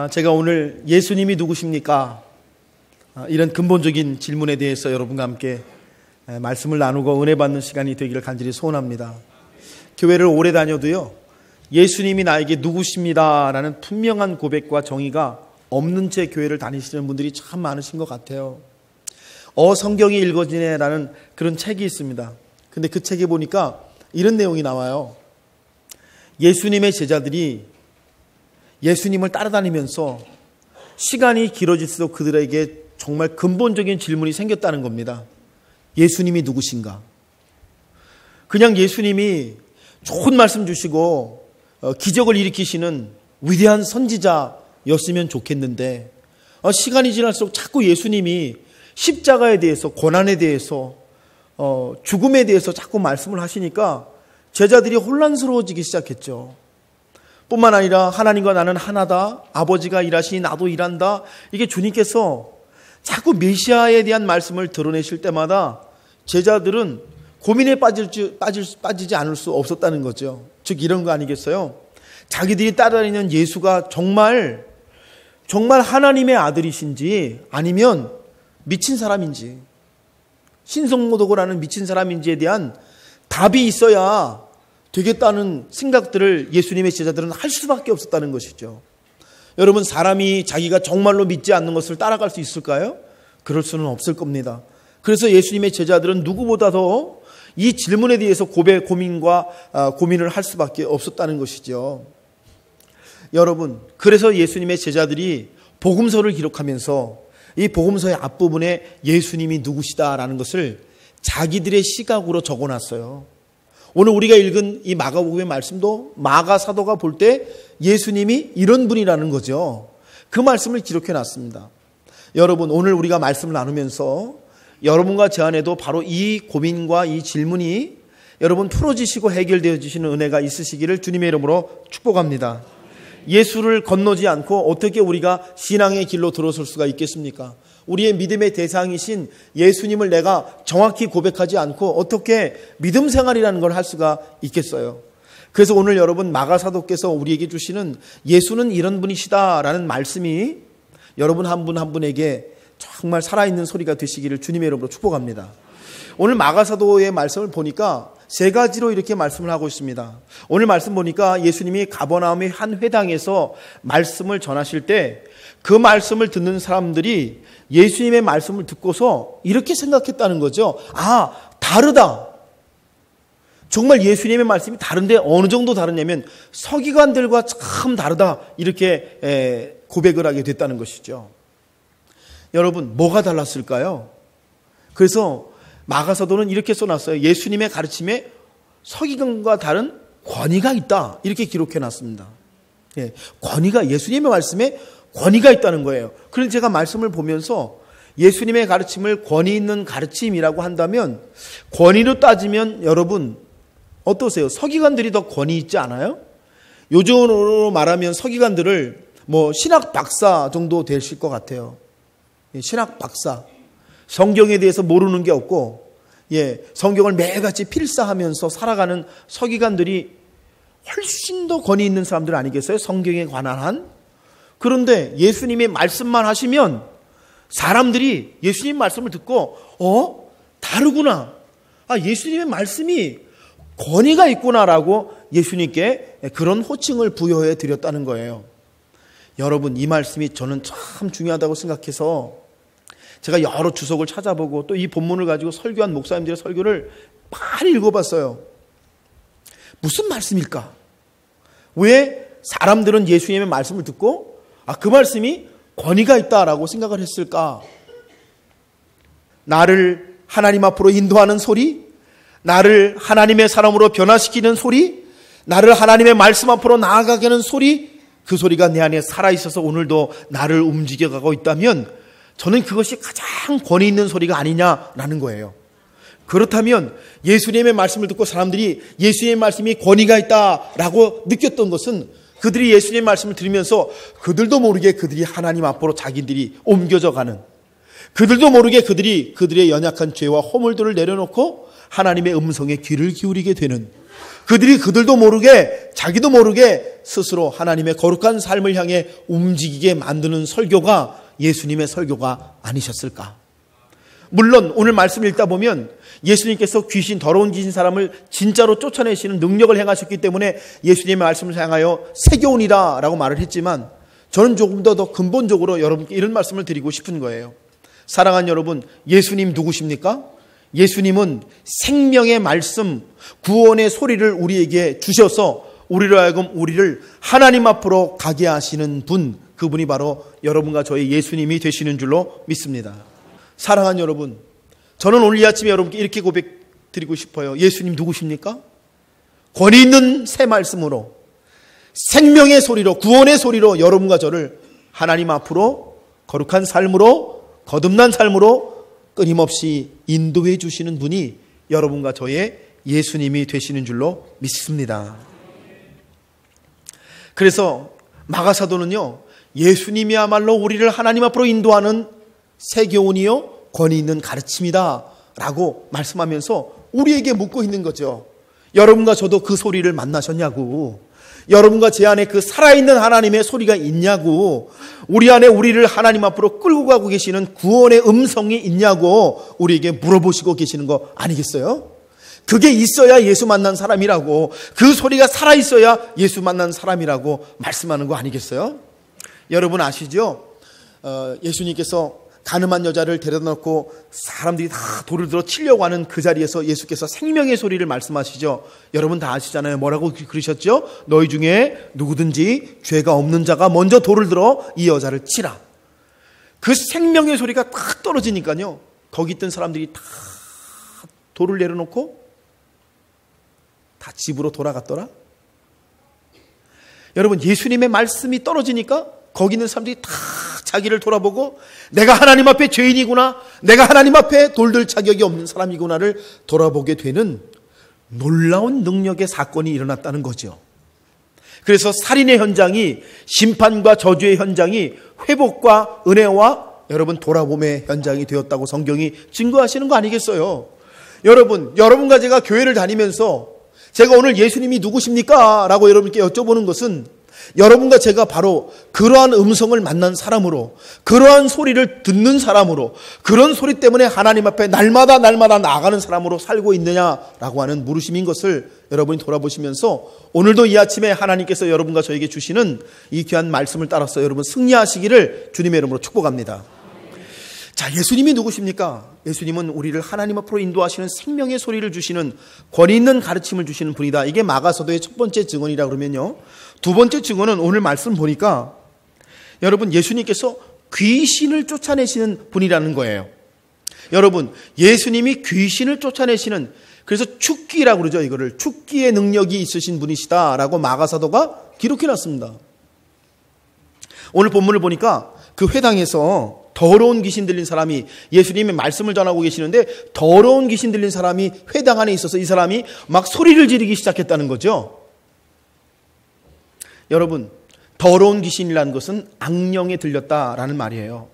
제가 오늘 예수님이 누구십니까? 이런 근본적인 질문에 대해서 여러분과 함께 말씀을 나누고 은혜 받는 시간이 되기를 간절히 소원합니다. 교회를 오래 다녀도요, 예수님이 나에게 누구십니다 라는 분명한 고백과 정의가 없는 채 교회를 다니시는 분들이 참 많으신 것 같아요. 성경이 읽어지네 라는 그런 책이 있습니다. 근데 그 책에 보니까 이런 내용이 나와요. 예수님의 제자들이 예수님을 따라다니면서 시간이 길어질수록 그들에게 정말 근본적인 질문이 생겼다는 겁니다. 예수님이 누구신가? 그냥 예수님이 좋은 말씀 주시고 기적을 일으키시는 위대한 선지자였으면 좋겠는데, 시간이 지날수록 자꾸 예수님이 십자가에 대해서, 고난에 대해서, 죽음에 대해서 자꾸 말씀을 하시니까 제자들이 혼란스러워지기 시작했죠. 뿐만 아니라 하나님과 나는 하나다, 아버지가 일하시니 나도 일한다, 이게 주님께서 자꾸 메시아에 대한 말씀을 드러내실 때마다 제자들은 고민에 빠지지 않을 수 없었다는 거죠. 즉 이런 거 아니겠어요? 자기들이 따라다니는 예수가 정말 하나님의 아들이신지 아니면 미친 사람인지, 신성모독을 하는 미친 사람인지에 대한 답이 있어야 되겠다는 생각들을 예수님의 제자들은 할 수밖에 없었다는 것이죠. 여러분, 사람이 자기가 정말로 믿지 않는 것을 따라갈 수 있을까요? 그럴 수는 없을 겁니다. 그래서 예수님의 제자들은 누구보다 더 이 질문에 대해서 고민을 할 수밖에 없었다는 것이죠. 여러분, 그래서 예수님의 제자들이 복음서를 기록하면서 이 복음서의 앞부분에 예수님이 누구시다라는 것을 자기들의 시각으로 적어놨어요. 오늘 우리가 읽은 이 마가복음의 말씀도 마가 사도가 볼 때 예수님이 이런 분이라는 거죠. 그 말씀을 기록해놨습니다. 여러분, 오늘 우리가 말씀을 나누면서 여러분과 제 안에도 바로 이 고민과 이 질문이 여러분 풀어지시고 해결되어지시는 은혜가 있으시기를 주님의 이름으로 축복합니다. 예수를 건너지 않고 어떻게 우리가 신앙의 길로 들어설 수가 있겠습니까? 우리의 믿음의 대상이신 예수님을 내가 정확히 고백하지 않고 어떻게 믿음 생활이라는 걸 할 수가 있겠어요? 그래서 오늘 여러분, 마가사도께서 우리에게 주시는 예수는 이런 분이시다라는 말씀이 여러분 한 분 한 분에게 정말 살아있는 소리가 되시기를 주님의 이름으로 축복합니다. 오늘 마가사도의 말씀을 보니까 세 가지로 이렇게 말씀을 하고 있습니다. 오늘 말씀 보니까 예수님이 가버나움의 한 회당에서 말씀을 전하실 때 그 말씀을 듣는 사람들이 예수님의 말씀을 듣고서 이렇게 생각했다는 거죠. 다르다. 정말 예수님의 말씀이 다른데 어느 정도 다르냐면 서기관들과 참 다르다, 이렇게 고백을 하게 됐다는 것이죠. 여러분, 뭐가 달랐을까요? 그래서 마가사도는 이렇게 써놨어요. 예수님의 가르침에 서기관과 다른 권위가 있다, 이렇게 기록해놨습니다. 권위가, 예수님의 말씀에 권위가 있다는 거예요. 그래서 제가 말씀을 보면서 예수님의 가르침을 권위 있는 가르침이라고 한다면, 권위로 따지면 여러분 어떠세요? 서기관들이 더 권위 있지 않아요? 요즘으로 말하면 서기관들을 신학 박사 정도 되실 것 같아요. 신학 박사. 성경에 대해서 모르는 게 없고, 성경을 매일같이 필사하면서 살아가는 서기관들이 훨씬 더 권위 있는 사람들 아니겠어요? 성경에 관한 한. 그런데 예수님의 말씀만 하시면 사람들이 예수님 말씀을 듣고 다르구나, 예수님의 말씀이 권위가 있구나라고 예수님께 그런 호칭을 부여해 드렸다는 거예요. 여러분, 이 말씀이 저는 참 중요하다고 생각해서 제가 여러 주석을 찾아보고 또 이 본문을 가지고 설교한 목사님들의 설교를 많이 읽어봤어요. 무슨 말씀일까? 왜 사람들은 예수님의 말씀을 듣고 그 말씀이 권위가 있다라고 생각을 했을까? 나를 하나님 앞으로 인도하는 소리, 나를 하나님의 사람으로 변화시키는 소리, 나를 하나님의 말씀 앞으로 나아가게 하는 소리, 그 소리가 내 안에 살아있어서 오늘도 나를 움직여가고 있다면 저는 그것이 가장 권위 있는 소리가 아니냐라는 거예요. 그렇다면 예수님의 말씀을 듣고 사람들이 예수님의 말씀이 권위가 있다라고 느꼈던 것은 그들이 예수님의 말씀을 들으면서 그들도 모르게 그들이 하나님 앞으로 자기들이 옮겨져 가는, 그들도 모르게 그들이 그들의 연약한 죄와 허물들을 내려놓고 하나님의 음성에 귀를 기울이게 되는 그들도 모르게, 자기도 모르게 스스로 하나님의 거룩한 삶을 향해 움직이게 만드는 설교가 예수님의 설교가 아니셨을까? 물론 오늘 말씀 읽다 보면 예수님께서 더러운 귀신 사람을 진짜로 쫓아내시는 능력을 행하셨기 때문에 예수님의 말씀을 향하여 세교훈이다 라고 말을 했지만, 저는 조금 더 근본적으로 여러분께 이런 말씀을 드리고 싶은 거예요. 사랑하는 여러분, 예수님 누구십니까? 예수님은 생명의 말씀, 구원의 소리를 우리에게 주셔서 우리로 하여금 우리를 하나님 앞으로 가게 하시는 분, 그분이 바로 여러분과 저의 예수님이 되시는 줄로 믿습니다. 사랑하는 여러분, 저는 오늘 이 아침에 여러분께 이렇게 고백드리고 싶어요. 예수님 누구십니까? 권위 있는 새 말씀으로, 생명의 소리로, 구원의 소리로 여러분과 저를 하나님 앞으로 거룩한 삶으로, 거듭난 삶으로 끊임없이 인도해 주시는 분이 여러분과 저의 예수님이 되시는 줄로 믿습니다. 그래서 마가사도는요, 예수님이야말로 우리를 하나님 앞으로 인도하는 새 교훈이요 권위 있는 가르침이다 라고 말씀하면서 우리에게 묻고 있는 거죠. 여러분과 저도 그 소리를 만나셨냐고, 여러분과 제 안에 그 살아있는 하나님의 소리가 있냐고, 우리 안에 우리를 하나님 앞으로 끌고 가고 계시는 구원의 음성이 있냐고 우리에게 물어보시고 계시는 거 아니겠어요? 그게 있어야 예수 만난 사람이라고, 그 소리가 살아있어야 예수 만난 사람이라고 말씀하는 거 아니겠어요? 여러분 아시죠? 예수님께서 가늠한 여자를 데려다 놓고 사람들이 다 돌을 들어 치려고 하는 그 자리에서 예수께서 생명의 소리를 말씀하시죠. 여러분 다 아시잖아요. 뭐라고 그러셨죠? 너희 중에 누구든지 죄가 없는 자가 먼저 돌을 들어 이 여자를 치라. 그 생명의 소리가 딱 떨어지니까요, 거기 있던 사람들이 다 돌을 내려놓고 다 집으로 돌아갔더라. 여러분, 예수님의 말씀이 떨어지니까 거기 있는 사람들이 다 자기를 돌아보고 내가 하나님 앞에 죄인이구나, 내가 하나님 앞에 돌들 자격이 없는 사람이구나를 돌아보게 되는 놀라운 능력의 사건이 일어났다는 거죠. 그래서 살인의 현장이, 심판과 저주의 현장이 회복과 은혜와 여러분 돌아봄의 현장이 되었다고 성경이 증거하시는 거 아니겠어요? 여러분과 제가 교회를 다니면서 제가 오늘 예수님이 누구십니까? 라고 여러분께 여쭤보는 것은 여러분과 제가 바로 그러한 음성을 만난 사람으로, 그러한 소리를 듣는 사람으로, 그런 소리 때문에 하나님 앞에 날마다 나아가는 사람으로 살고 있느냐라고 하는 물으심인 것을 여러분이 돌아보시면서 오늘도 이 아침에 하나님께서 여러분과 저에게 주시는 이 귀한 말씀을 따라서 여러분 승리하시기를 주님의 이름으로 축복합니다. 자, 예수님이 누구십니까? 예수님은 우리를 하나님 앞으로 인도하시는 생명의 소리를 주시는, 권위 있는 가르침을 주시는 분이다. 이게 마가서도의 첫 번째 증언이라 그러면요, 두 번째 증언은 오늘 말씀 보니까 여러분 예수님께서 귀신을 쫓아내시는 분이라는 거예요. 여러분, 예수님이 귀신을 쫓아내시는, 그래서 축기라고 그러죠. 이거를 축기의 능력이 있으신 분이시다라고 마가사도가 기록해 놨습니다. 오늘 본문을 보니까 그 회당에서 더러운 귀신 들린 사람이, 예수님의 말씀을 전하고 계시는데 더러운 귀신 들린 사람이 회당 안에 있어서 이 사람이 막 소리를 지르기 시작했다는 거죠. 여러분, 더러운 귀신이라는 것은 악령에 들렸다라는 말이에요.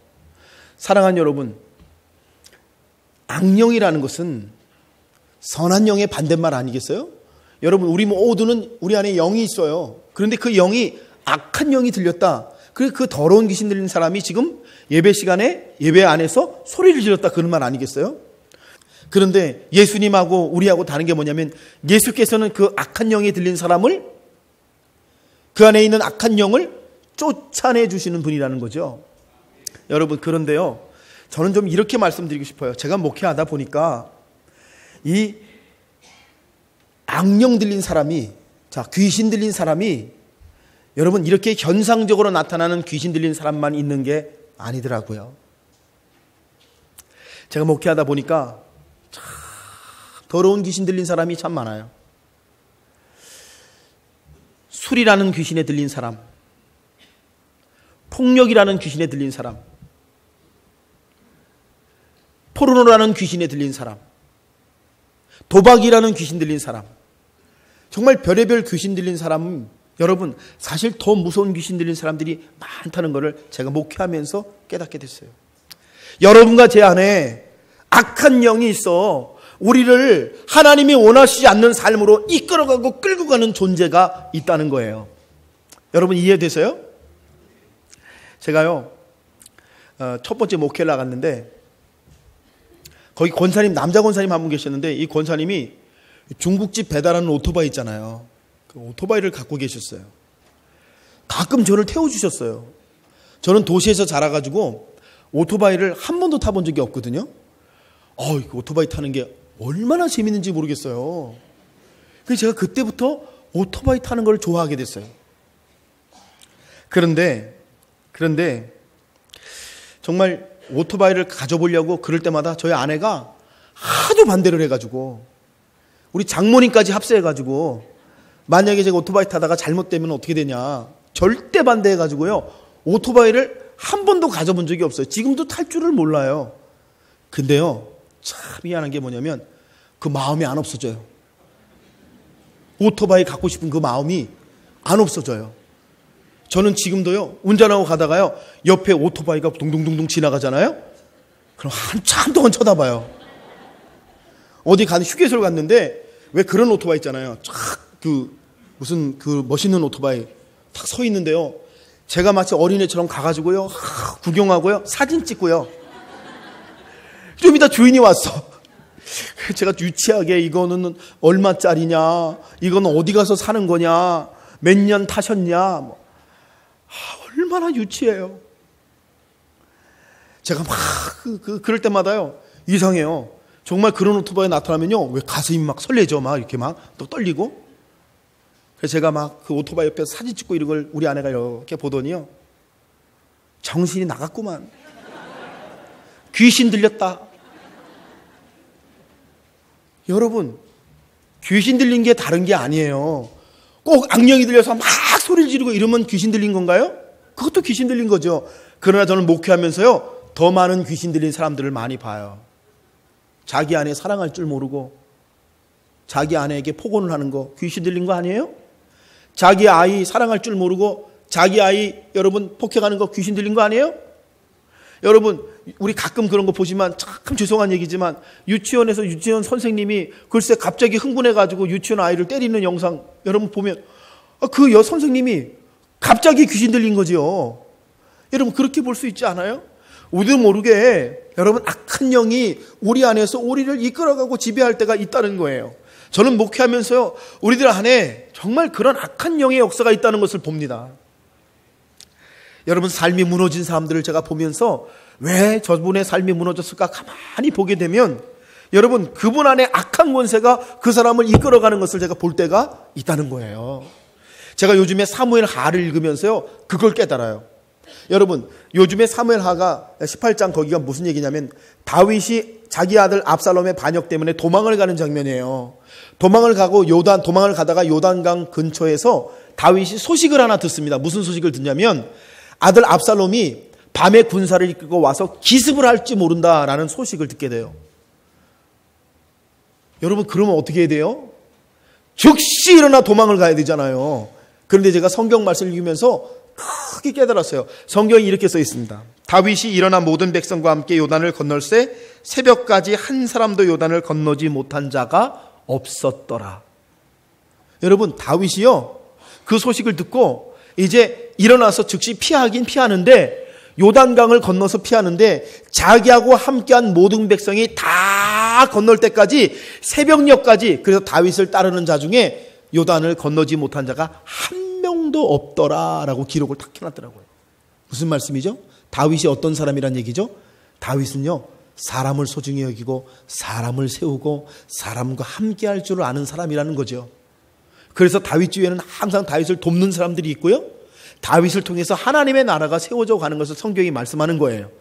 사랑하는 여러분, 악령이라는 것은 선한 영의 반대말 아니겠어요? 여러분, 우리 모두는 우리 안에 영이 있어요. 그런데 그 영이 악한 영이 들렸다. 그 더러운 귀신 들린 사람이 지금 예배 시간에 예배 안에서 소리를 질렀다, 그런 말 아니겠어요? 그런데 예수님하고 우리하고 다른 게 뭐냐면 예수께서는 그 악한 영이 들린 사람을, 그 안에 있는 악한 영을 쫓아내 주시는 분이라는 거죠. 여러분, 그런데요, 저는 좀 이렇게 말씀드리고 싶어요. 제가 목회하다 보니까 이 악령 들린 사람이, 자, 귀신 들린 사람이 여러분 이렇게 현상적으로 나타나는 귀신 들린 사람만 있는 게 아니더라고요. 제가 목회하다 보니까 참 더러운 귀신 들린 사람이 참 많아요. 술이라는 귀신에 들린 사람, 폭력이라는 귀신에 들린 사람, 포르노라는 귀신에 들린 사람, 도박이라는 귀신 들린 사람, 정말 별의별 귀신 들린 사람은 여러분 사실 더 무서운 귀신 들린 사람들이 많다는 것을 제가 목회하면서 깨닫게 됐어요. 여러분과 제 안에 악한 영이 있어 우리를 하나님이 원하시지 않는 삶으로 이끌어가고 끌고 가는 존재가 있다는 거예요. 여러분 이해되세요? 제가요 첫 번째 목회를 나갔는데 거기 권사님, 남자 권사님 한 분 계셨는데 이 권사님이 중국집 배달하는 오토바이 있잖아요. 그 오토바이를 갖고 계셨어요. 가끔 저를 태워주셨어요. 저는 도시에서 자라가지고 오토바이를 한 번도 타본 적이 없거든요. 오토바이 타는 게 얼마나 재밌는지 모르겠어요. 그래서 제가 그때부터 오토바이 타는 걸 좋아하게 됐어요. 그런데 정말 오토바이를 가져보려고 그럴 때마다 저희 아내가 하도 반대를 해가지고 우리 장모님까지 합세해가지고 만약에 제가 오토바이 타다가 잘못되면 어떻게 되냐 절대 반대해가지고요 오토바이를 한 번도 가져본 적이 없어요. 지금도 탈 줄을 몰라요. 근데요 참 미안한 게 뭐냐면 그 마음이 안 없어져요. 오토바이 갖고 싶은 그 마음이 안 없어져요. 저는 지금도요 운전하고 가다가요 옆에 오토바이가 동동동동 지나가잖아요. 그럼 한참 동안 쳐다봐요. 어디 가는 휴게소를 갔는데 왜 그런 오토바이 있잖아요. 무슨 멋있는 오토바이 탁 서 있는데요. 제가 마치 어린애처럼 가가지고요 구경하고요 사진 찍고요. 좀 이따 주인이 왔어. 제가 유치하게 이거는 얼마짜리냐, 이거는 어디 가서 사는 거냐, 몇 년 타셨냐, 얼마나 유치해요. 제가 막 그럴 때마다요 이상해요. 정말 그런 오토바이 나타나면요 왜 가슴이 막 설레죠. 막 이렇게 막 또 떨리고. 그래서 제가 막 그 오토바이 옆에서 사진 찍고 이런 걸 우리 아내가 이렇게 보더니요 정신이 나갔구만. 귀신 들렸다. 여러분 귀신 들린 게 다른 게 아니에요. 꼭 악령이 들려서 막 소리를 지르고 이러면 귀신 들린 건가요? 그것도 귀신 들린 거죠. 그러나 저는 목회하면서요 더 많은 귀신 들린 사람들을 많이 봐요. 자기 아내 사랑할 줄 모르고 자기 아내에게 폭언을 하는 거 귀신 들린 거 아니에요? 자기 아이 사랑할 줄 모르고 자기 아이 여러분 폭행하는 거 귀신 들린 거 아니에요? 여러분 우리 가끔 그런 거 보지만 참 죄송한 얘기지만 유치원에서 유치원 선생님이 글쎄 갑자기 흥분해가지고 유치원 아이를 때리는 영상 여러분 보면 그 선생님이 갑자기 귀신 들린 거지요. 여러분 그렇게 볼 수 있지 않아요? 우리도 모르게 여러분 악한 영이 우리 안에서 우리를 이끌어가고 지배할 때가 있다는 거예요. 저는 목회하면서요 우리들 안에 정말 그런 악한 영의 역사가 있다는 것을 봅니다. 여러분 삶이 무너진 사람들을 제가 보면서 왜 저분의 삶이 무너졌을까 가만히 보게 되면 여러분 그분 안에 악한 권세가 그 사람을 이끌어가는 것을 제가 볼 때가 있다는 거예요. 제가 요즘에 사무엘 하를 읽으면서요 그걸 깨달아요. 여러분 요즘에 사무엘 하가 18장 거기가 무슨 얘기냐면 다윗이 자기 아들 압살롬의 반역 때문에 도망을 가는 장면이에요. 도망을 가다가 요단강 근처에서 다윗이 소식을 하나 듣습니다. 무슨 소식을 듣냐면 아들 압살롬이 밤에 군사를 이끌고 와서 기습을 할지 모른다라는 소식을 듣게 돼요. 여러분 그러면 어떻게 해야 돼요? 즉시 일어나 도망을 가야 되잖아요. 그런데 제가 성경 말씀을 읽으면서 크게 깨달았어요. 성경이 이렇게 써 있습니다. 다윗이 일어나 모든 백성과 함께 요단을 건널새 새벽까지 한 사람도 요단을 건너지 못한 자가 없었더라. 여러분 다윗이요 그 소식을 듣고 이제 일어나서 즉시 피하긴 피하는데 요단강을 건너서 피하는데 자기하고 함께한 모든 백성이 다 건널 때까지 새벽녘까지 그래서 다윗을 따르는 자 중에 요단을 건너지 못한 자가 한 명도 없더라라고 기록을 탁 해놨더라고요. 무슨 말씀이죠? 다윗이 어떤 사람이란 얘기죠? 다윗은요 사람을 소중히 여기고 사람을 세우고 사람과 함께할 줄 아는 사람이라는 거죠. 그래서 다윗 주위에는 항상 다윗을 돕는 사람들이 있고요. 다윗을 통해서 하나님의 나라가 세워져 가는 것을 성경이 말씀하는 거예요.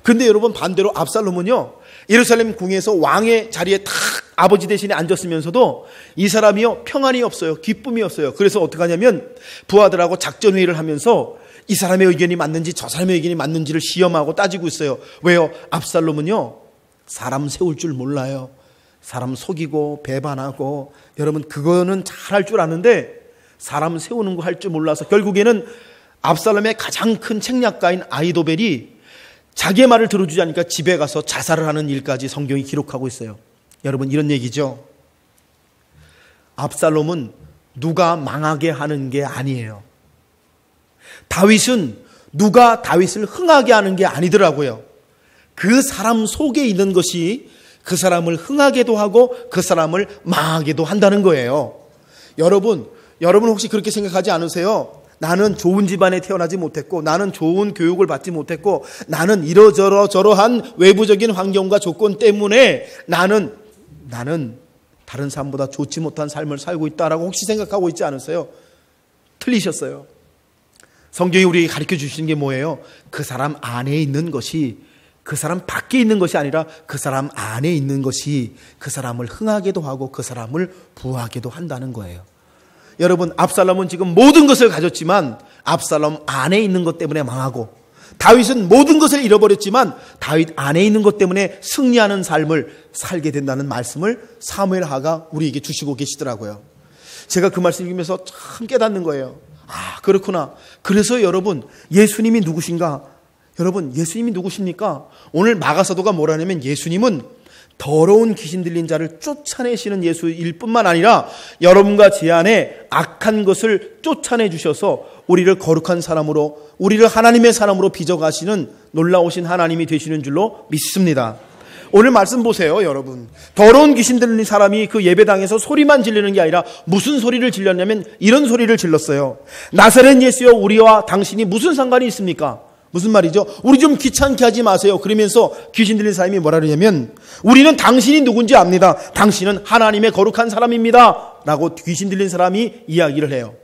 그런데 여러분 반대로 압살롬은요 예루살렘 궁에서 왕의 자리에 탁 아버지 대신에 앉았으면서도 이 사람이요 평안이 없어요. 기쁨이 없어요. 그래서 어떻게 하냐면 부하들하고 작전회의를 하면서 이 사람의 의견이 맞는지 저 사람의 의견이 맞는지를 시험하고 따지고 있어요. 왜요? 압살롬은요 사람 세울 줄 몰라요. 사람 속이고 배반하고 여러분 그거는 잘할 줄 아는데 사람 세우는 거 할 줄 몰라서 결국에는 압살롬의 가장 큰 책략가인 아히도벨이 자기의 말을 들어주지 않으니까 집에 가서 자살을 하는 일까지 성경이 기록하고 있어요. 여러분, 이런 얘기죠. 압살롬은 누가 망하게 하는 게 아니에요. 다윗은 누가 다윗을 흥하게 하는 게 아니더라고요. 그 사람 속에 있는 것이 그 사람을 흥하게도 하고 그 사람을 망하게도 한다는 거예요. 여러분 혹시 그렇게 생각하지 않으세요? 나는 좋은 집안에 태어나지 못했고, 나는 좋은 교육을 받지 못했고, 나는 이러저러한 외부적인 환경과 조건 때문에 나는 다른 사람보다 좋지 못한 삶을 살고 있다라고 혹시 생각하고 있지 않으세요? 틀리셨어요. 성경이 우리에게 가르쳐 주시는 게 뭐예요? 그 사람 안에 있는 것이 그 사람 밖에 있는 것이 아니라 그 사람 안에 있는 것이 그 사람을 흥하게도 하고 그 사람을 부하게도 한다는 거예요. 여러분, 압살롬은 지금 모든 것을 가졌지만 압살롬 안에 있는 것 때문에 망하고, 다윗은 모든 것을 잃어버렸지만 다윗 안에 있는 것 때문에 승리하는 삶을 살게 된다는 말씀을 사무엘하가 우리에게 주시고 계시더라고요. 제가 그 말씀 읽으면서 참 깨닫는 거예요. 아, 그렇구나. 그래서 여러분, 예수님이 누구신가? 여러분, 예수님이 누구십니까? 오늘 마가사도가 뭐라냐면 예수님은 더러운 귀신 들린 자를 쫓아내시는 예수일 뿐만 아니라 여러분과 제 안에 악한 것을 쫓아내 주셔서 우리를 거룩한 사람으로, 우리를 하나님의 사람으로 빚어가시는 놀라우신 하나님이 되시는 줄로 믿습니다. 오늘 말씀 보세요, 여러분. 더러운 귀신 들린 사람이 그 예배당에서 소리만 지르는 게 아니라 무슨 소리를 질렀냐면 이런 소리를 질렀어요. 나사렛 예수여, 우리와 당신이 무슨 상관이 있습니까? 무슨 말이죠? 우리 좀 귀찮게 하지 마세요. 그러면서 귀신 들린 사람이 뭐라 그러냐면 우리는 당신이 누군지 압니다. 당신은 하나님의 거룩한 사람입니다. 라고 귀신 들린 사람이 이야기를 해요.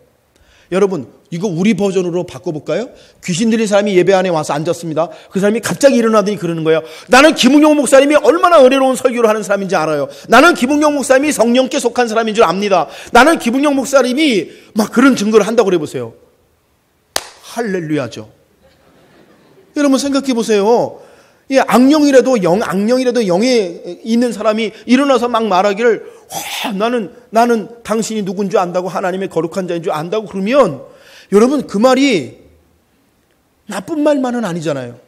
여러분, 이거 우리 버전으로 바꿔볼까요? 귀신 들린 사람이 예배 안에 와서 앉았습니다. 그 사람이 갑자기 일어나더니 그러는 거예요. 나는 김웅용 목사님이 얼마나 은혜로운 설교를 하는 사람인지 알아요. 나는 김웅용 목사님이 성령께 속한 사람인 줄 압니다. 나는 김웅용 목사님이 막 그런 증거를 한다고 그래보세요. 할렐루야죠. 여러분 생각해 보세요. 예, 악령이라도 영에 있는 사람이 일어나서 막 말하기를 나는 당신이 누군 줄 안다고, 하나님의 거룩한 자인 줄 안다고 그러면 여러분 그 말이 나쁜 말만은 아니잖아요.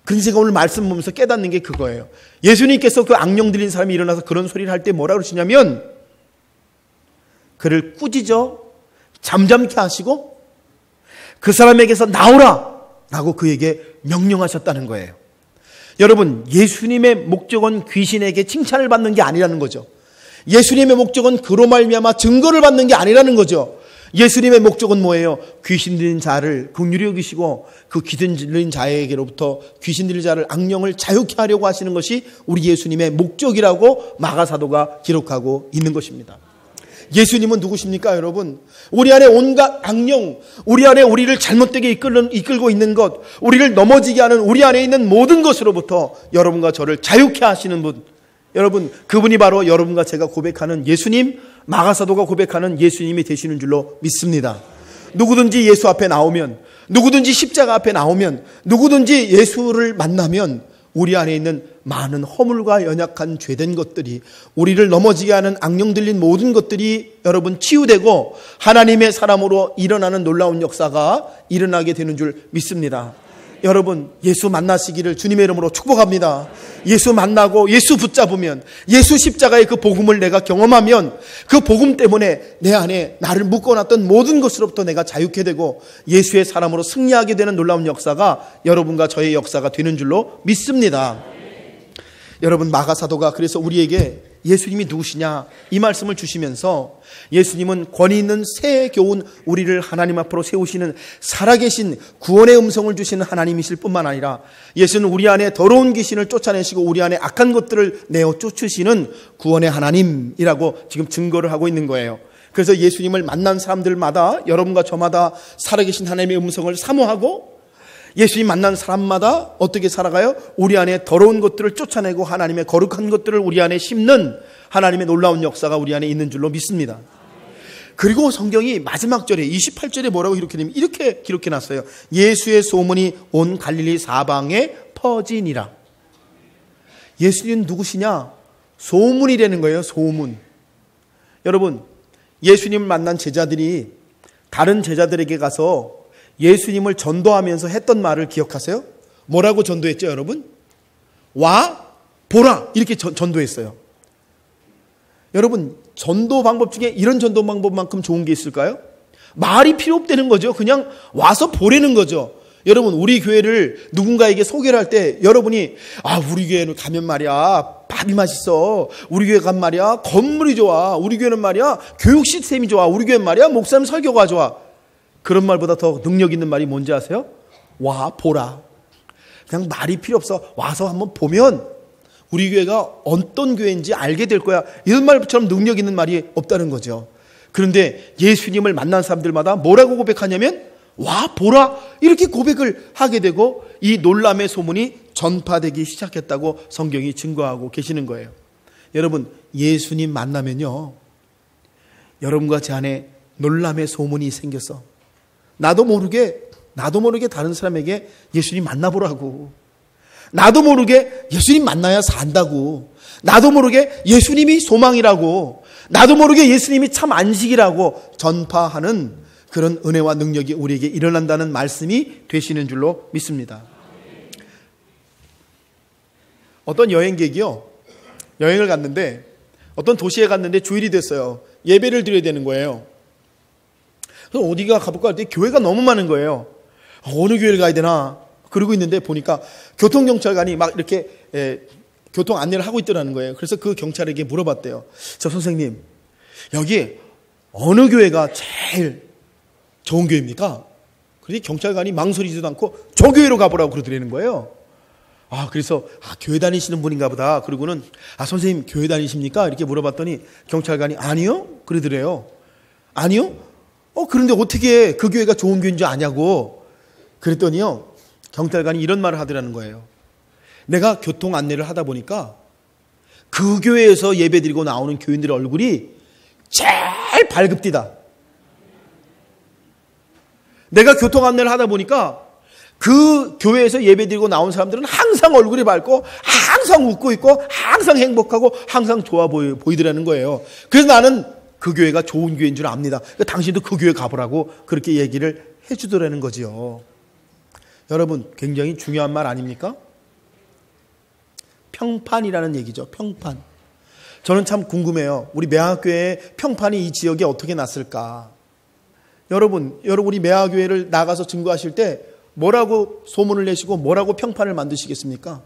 그래서 제가 오늘 말씀 보면서 깨닫는 게 그거예요. 예수님께서 그 악령 들린 사람이 일어나서 그런 소리를 할 때 뭐라 그러시냐면 그를 꾸짖어 잠잠케 하시고 그 사람에게서 나오라 라고 그에게 명령하셨다는 거예요. 여러분, 예수님의 목적은 귀신에게 칭찬을 받는 게 아니라는 거죠. 예수님의 목적은 그로 말미암아 증거를 받는 게 아니라는 거죠. 예수님의 목적은 뭐예요? 귀신 들린 자를 긍휼히 여기시고 그 귀신 들린 자에게로부터 귀신 들린 자를, 악령을 자유케 하려고 하시는 것이 우리 예수님의 목적이라고 마가사도가 기록하고 있는 것입니다. 예수님은 누구십니까, 여러분? 우리 안에 온갖 악령, 우리 안에 우리를 잘못되게 이끌고 있는 것, 우리를 넘어지게 하는 우리 안에 있는 모든 것으로부터 여러분과 저를 자유케 하시는 분, 여러분, 그분이 바로 여러분과 제가 고백하는 예수님, 마가사도가 고백하는 예수님이 되시는 줄로 믿습니다. 누구든지 예수 앞에 나오면, 누구든지 십자가 앞에 나오면, 누구든지 예수를 만나면 우리 안에 있는 많은 허물과 연약한 죄된 것들이, 우리를 넘어지게 하는 악령 들린 모든 것들이 여러분 치유되고 하나님의 사람으로 일어나는 놀라운 역사가 일어나게 되는 줄 믿습니다. 여러분, 예수 만나시기를 주님의 이름으로 축복합니다. 예수 만나고 예수 붙잡으면, 예수 십자가의 그 복음을 내가 경험하면 그 복음 때문에 내 안에 나를 묶어놨던 모든 것으로부터 내가 자유케 되고 예수의 사람으로 승리하게 되는 놀라운 역사가 여러분과 저의 역사가 되는 줄로 믿습니다. 여러분, 마가사도가 그래서 우리에게 예수님이 누구시냐 이 말씀을 주시면서 예수님은 권위 있는 새 교훈, 우리를 하나님 앞으로 세우시는 살아계신 구원의 음성을 주시는 하나님이실 뿐만 아니라 예수는 우리 안에 더러운 귀신을 쫓아내시고 우리 안에 악한 것들을 내어 쫓으시는 구원의 하나님이라고 지금 증거를 하고 있는 거예요. 그래서 예수님을 만난 사람들마다, 여러분과 저마다 살아계신 하나님의 음성을 사모하고 예수님 만난 사람마다 어떻게 살아가요? 우리 안에 더러운 것들을 쫓아내고 하나님의 거룩한 것들을 우리 안에 심는 하나님의 놀라운 역사가 우리 안에 있는 줄로 믿습니다. 그리고 성경이 마지막 절에 28절에 뭐라고 이렇게 기록해놨어요. 예수의 소문이 온 갈릴리 사방에 퍼지니라. 예수님 누구시냐? 소문이라는 거예요. 소문. 여러분, 예수님을 만난 제자들이 다른 제자들에게 가서 예수님을 전도하면서 했던 말을 기억하세요? 뭐라고 전도했죠, 여러분? 와, 보라, 이렇게 전도했어요. 여러분, 전도 방법 중에 이런 전도 방법만큼 좋은 게 있을까요? 말이 필요 없다는 거죠. 그냥 와서 보라는 거죠. 여러분, 우리 교회를 누군가에게 소개를 할 때 여러분이 우리 교회는 가면 말이야 밥이 맛있어, 우리 교회 가면 말이야 건물이 좋아, 우리 교회는 말이야 교육 시스템이 좋아, 우리 교회는 말이야 목사님 설교가 좋아, 그런 말보다 더 능력 있는 말이 뭔지 아세요? 와 보라. 그냥 말이 필요 없어. 와서 한번 보면 우리 교회가 어떤 교회인지 알게 될 거야. 이런 말처럼 능력 있는 말이 없다는 거죠. 그런데 예수님을 만난 사람들마다 뭐라고 고백하냐면 와 보라, 이렇게 고백을 하게 되고 이 놀람의 소문이 전파되기 시작했다고 성경이 증거하고 계시는 거예요. 여러분, 예수님 만나면요, 여러분과 제 안에 놀람의 소문이 생겨서 나도 모르게 다른 사람에게 예수님 만나보라고, 나도 모르게 예수님 만나야 산다고, 나도 모르게 예수님이 소망이라고, 나도 모르게 예수님이 참 안식이라고 전파하는 그런 은혜와 능력이 우리에게 일어난다는 말씀이 되시는 줄로 믿습니다. 어떤 여행객이요, 여행을 갔는데 어떤 도시에 갔는데 주일이 됐어요. 예배를 드려야 되는 거예요. 그래서 어디가 가볼까 할 때 교회가 너무 많은 거예요. 어느 교회를 가야 되나 그러고 있는데 보니까 교통경찰관이 막 이렇게 교통 안내를 하고 있더라는 거예요. 그래서 그 경찰에게 물어봤대요. 저 선생님, 여기 어느 교회가 제일 좋은 교회입니까? 그런데 경찰관이 망설이지도 않고 저 교회로 가보라고 그러더라는 거예요. 그래서 교회 다니시는 분인가 보다. 그러고는 선생님 교회 다니십니까? 이렇게 물어봤더니 경찰관이 아니요? 그러더래요. 아니요? 그런데 어떻게 그 교회가 좋은 교회인 줄 아냐고 그랬더니요, 경찰관이 이런 말을 하더라는 거예요. 내가 교통 안내를 하다 보니까 그 교회에서 예배드리고 나오는 교인들의 얼굴이 제일 밝읍디다. 내가 교통 안내를 하다 보니까 그 교회에서 예배드리고 나온 사람들은 항상 얼굴이 밝고 항상 웃고 있고 항상 행복하고 항상 좋아 보이더라는 거예요. 그래서 나는 그 교회가 좋은 교회인 줄 압니다. 그러니까 당신도 그 교회 가보라고 그렇게 얘기를 해주더라는 거지요. 여러분, 굉장히 중요한 말 아닙니까? 평판이라는 얘기죠. 평판. 저는 참 궁금해요. 우리 매화교회의 평판이 이 지역에 어떻게 났을까? 여러분 우리 매화교회를 나가서 증거하실 때 뭐라고 소문을 내시고 뭐라고 평판을 만드시겠습니까?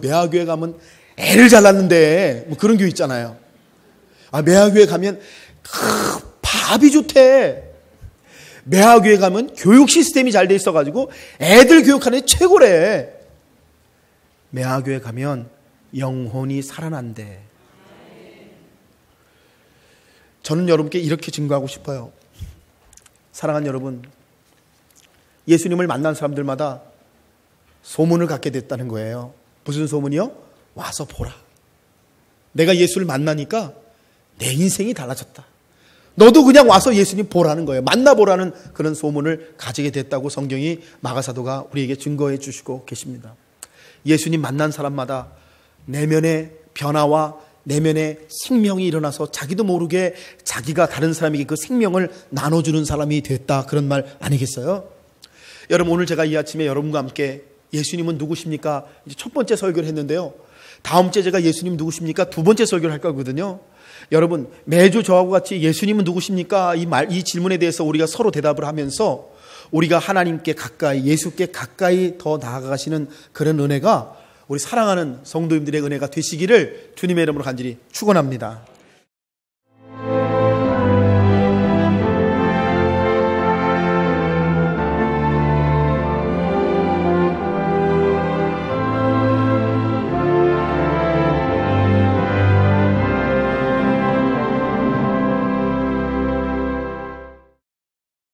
매화교회 가면 애를 잘났는데 뭐 그런 교회 있잖아요. 매화교회 가면 밥이 좋대. 매화교회 가면 교육 시스템이 잘 돼 있어가지고 애들 교육하는 데 최고래. 매화교회 가면 영혼이 살아난대. 저는 여러분께 이렇게 증거하고 싶어요. 사랑하는 여러분, 예수님을 만난 사람들마다 소문을 갖게 됐다는 거예요. 무슨 소문이요? 와서 보라. 내가 예수를 만나니까 내 인생이 달라졌다. 너도 그냥 와서 예수님 보라는 거예요. 만나보라는 그런 소문을 가지게 됐다고 성경이 마가사도가 우리에게 증거해 주시고 계십니다. 예수님 만난 사람마다 내면의 변화와 내면의 생명이 일어나서 자기도 모르게 자기가 다른 사람에게 그 생명을 나눠주는 사람이 됐다, 그런 말 아니겠어요? 여러분, 오늘 제가 이 아침에 여러분과 함께 예수님은 누구십니까? 이제 첫 번째 설교를 했는데요. 다음 주에 제가 예수님 누구십니까? 두 번째 설교를 할 거거든요. 여러분, 매주 저하고 같이 예수님은 누구십니까? 이 질문에 대해서 우리가 서로 대답을 하면서 우리가 하나님께 가까이, 예수께 가까이 더 나아가시는 그런 은혜가 우리 사랑하는 성도님들의 은혜가 되시기를 주님의 이름으로 간절히 축원합니다.